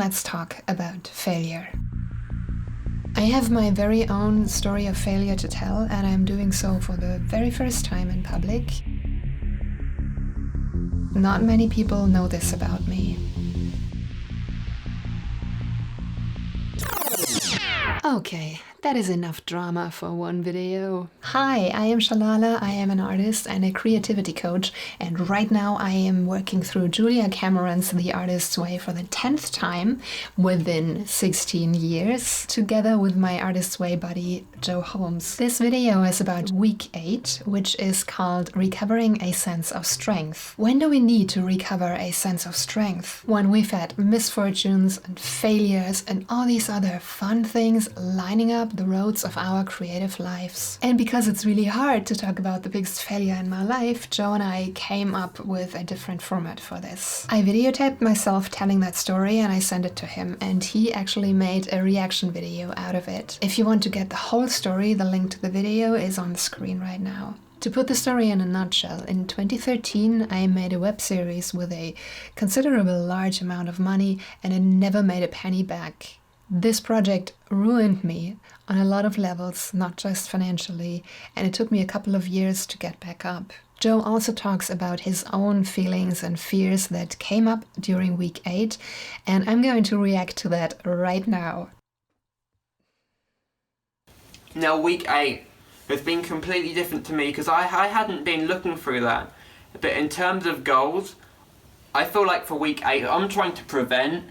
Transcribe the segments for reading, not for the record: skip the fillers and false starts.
let's talk about failure. I have my very own story of failure to tell, and I'm doing so for the very first time in public. Not many people know this about me. Okay, that is enough drama for one video. Hi, I am Shallalla. I am an artist and a creativity coach, and right now I am working through Julia Cameron's The Artist's Way for the 10th time within 16 years, together with my Artist's Way buddy Joe Holmes. This video is about week 8, which is called Recovering a Sense of Strength. When do we need to recover a sense of strength? When we've had misfortunes and failures and all these other fun things lining up the roads of our creative lives. And because it's really hard to talk about the biggest failure in my life, Joe and I came up with a different format for this. I videotaped myself telling that story and I sent it to him, and he actually made a reaction video out of it. If you want to get the whole story, the link to the video is on the screen right now. To put the story in a nutshell, in 2013 I made a web series with a considerable large amount of money and it never made a penny back. This project ruined me on a lot of levels, not just financially, and it took me a couple of years to get back up. Joe also talks about his own feelings and fears that came up during week 8, and I'm going to react to that right now. Now, week 8 has been completely different to me because I hadn't been looking through that. But in terms of goals, I feel like for week 8, I'm trying to prevent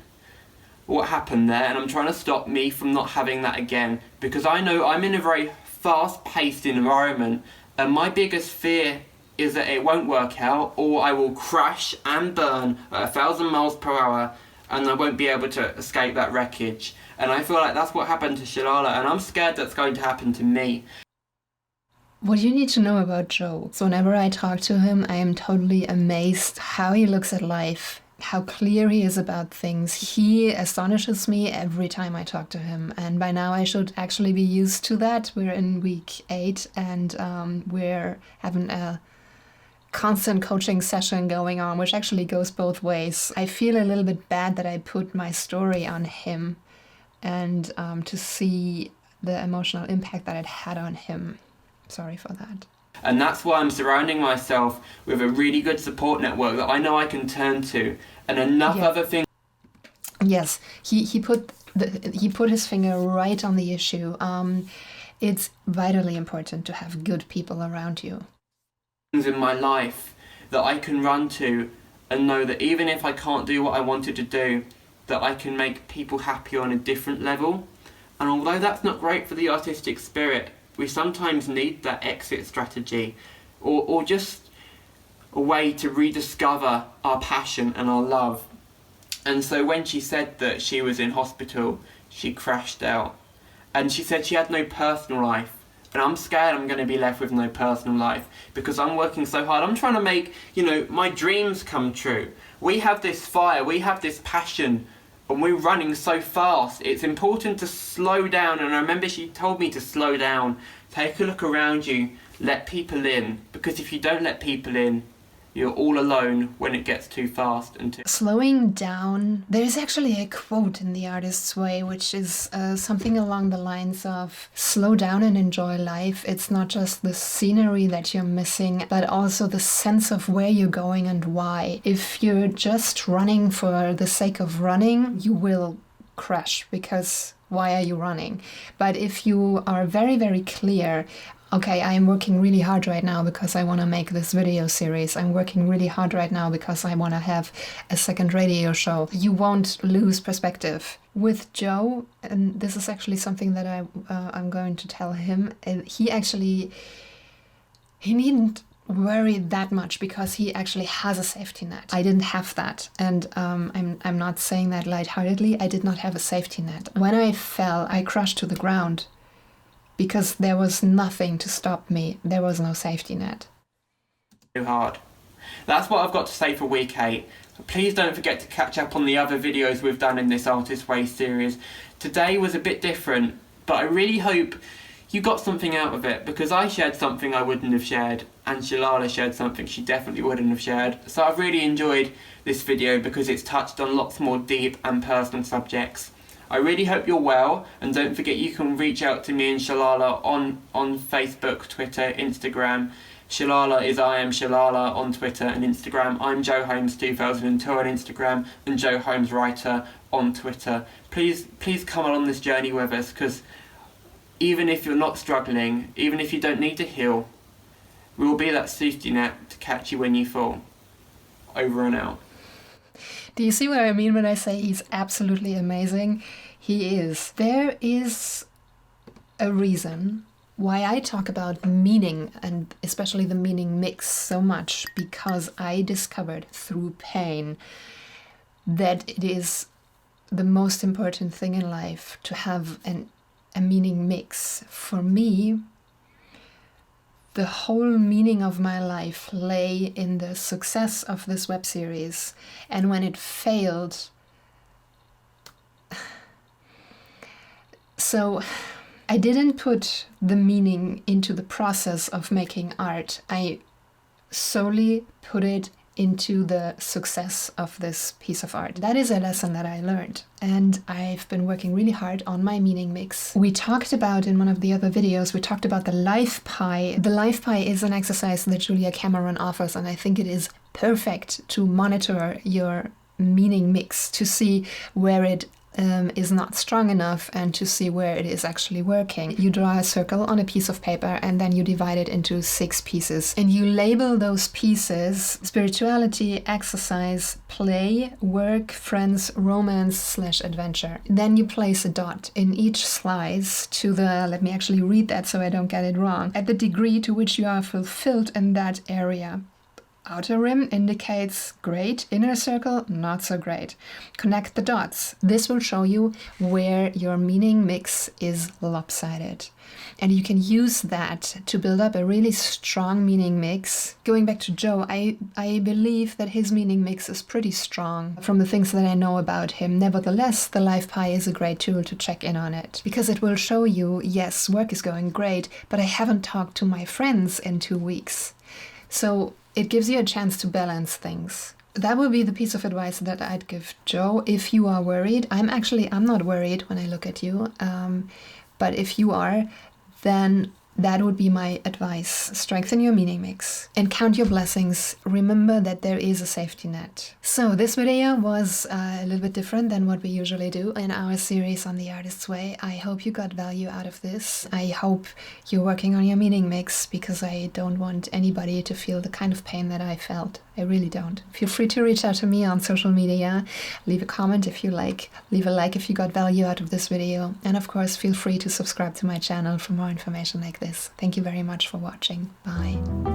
what happened there, and I'm trying to stop me from not having that again, because I know I'm in a very fast-paced environment, and my biggest fear is that it won't work out, or I will crash and burn at 1,000 miles per hour, and I won't be able to escape that wreckage. And I feel like that's what happened to Shallalla, and I'm scared that's going to happen to me. What you need to know about Joe. So whenever I talk to him, I am totally amazed how he looks at life, how clear he is about things. He astonishes me every time I talk to him, and by now I should actually be used to that. We're in week 8 and we're having a constant coaching session going on, which actually goes both ways. I feel a little bit bad that I put my story on him and to see the emotional impact that it had on him. Sorry for that. And that's why I'm surrounding myself with a really good support network that I know I can turn to, and enough other things. Yes, he put his finger right on the issue. It's vitally important to have good people around you. Things in my life that I can run to and know that even if I can't do what I wanted to do, that I can make people happy on a different level. And although that's not great for the artistic spirit, we sometimes need that exit strategy or just a way to rediscover our passion and our love. And so when she said that she was in hospital, she crashed out. And she said she had no personal life. And I'm scared I'm going to be left with no personal life because I'm working so hard. I'm trying to make, my dreams come true. We have this fire, we have this passion, and we're running so fast. It's important to slow down, and I remember she told me to slow down. Take a look around you, let people in, because if you don't let people in, you're all alone when it gets too fast and too... Slowing down. There's actually a quote in The Artist's Way, which is something along the lines of, slow down and enjoy life. It's not just the scenery that you're missing, but also the sense of where you're going and why. If you're just running for the sake of running, you will crash, because why are you running? But if you are very, very clear, okay, I'm working really hard right now because I want to make this video series. I'm working really hard right now because I want to have a second radio show. You won't lose perspective. With Joe, and this is actually something that I'm going to tell him, he needn't worry that much because he actually has a safety net. I didn't have that, and I'm not saying that lightheartedly. I did not have a safety net. When I fell, I crashed to the ground. Because there was nothing to stop me. There was no safety net. Too hard. That's what I've got to say for week 8. Please don't forget to catch up on the other videos we've done in this Artist's Way series. Today was a bit different, but I really hope you got something out of it, because I shared something I wouldn't have shared, and Shallalla shared something she definitely wouldn't have shared. So I've really enjoyed this video because it's touched on lots more deep and personal subjects. I really hope you're well, and don't forget you can reach out to me and Shallalla on Facebook, Twitter, Instagram. Shallalla is I am Shallalla on Twitter and Instagram. I'm Joe Holmes 2002 on Instagram, and Joe Holmes Writer on Twitter. Please come along this journey with us, because even if you're not struggling, even if you don't need to heal, we will be that safety net to catch you when you fall. Over and out. Do you see what I mean when I say he's absolutely amazing? He is. There is a reason why I talk about meaning, and especially the meaning mix, so much, because I discovered through pain that it is the most important thing in life to have a meaning mix. For me, the whole meaning of my life lay in the success of this web series, and when it failed, so I didn't put the meaning into the process of making art. I solely put it into the success of this piece of art. That is a lesson that I learned, and I've been working really hard on my meaning mix. We talked about, in one of the other videos, we talked about the life pie. The life pie is an exercise that Julia Cameron offers, and I think it is perfect to monitor your meaning mix, to see where it is not strong enough and to see where it is actually working. You draw a circle on a piece of paper and then you divide it into 6 pieces, and you label those pieces: spirituality, exercise, play, work, friends, romance / adventure. Then you place a dot in each slice to the, let me actually read that so I don't get it wrong, at the degree to which you are fulfilled in that area. Outer rim indicates great, inner circle not so great. Connect the dots. This will show you where your meaning mix is lopsided. And you can use that to build up a really strong meaning mix. Going back to Joe, I believe that his meaning mix is pretty strong from the things that I know about him. Nevertheless, the life pie is a great tool to check in on it, because it will show you, yes, work is going great, but I haven't talked to my friends in 2 weeks. So it gives you a chance to balance things. That would be the piece of advice that I'd give Joe if you are worried. I'm not worried when I look at you, but if you are, then that would be my advice. Strengthen your meaning mix and count your blessings. Remember that there is a safety net. So this video was a little bit different than what we usually do in our series on the artist's way. I hope you got value out of this. I hope you're working on your meaning mix, because I don't want anybody to feel the kind of pain that I felt. I really don't. Feel free to reach out to me on social media. Leave a comment if you like. Leave a like if you got value out of this video. And of course, feel free to subscribe to my channel for more information like this. Thank you very much for watching. Bye.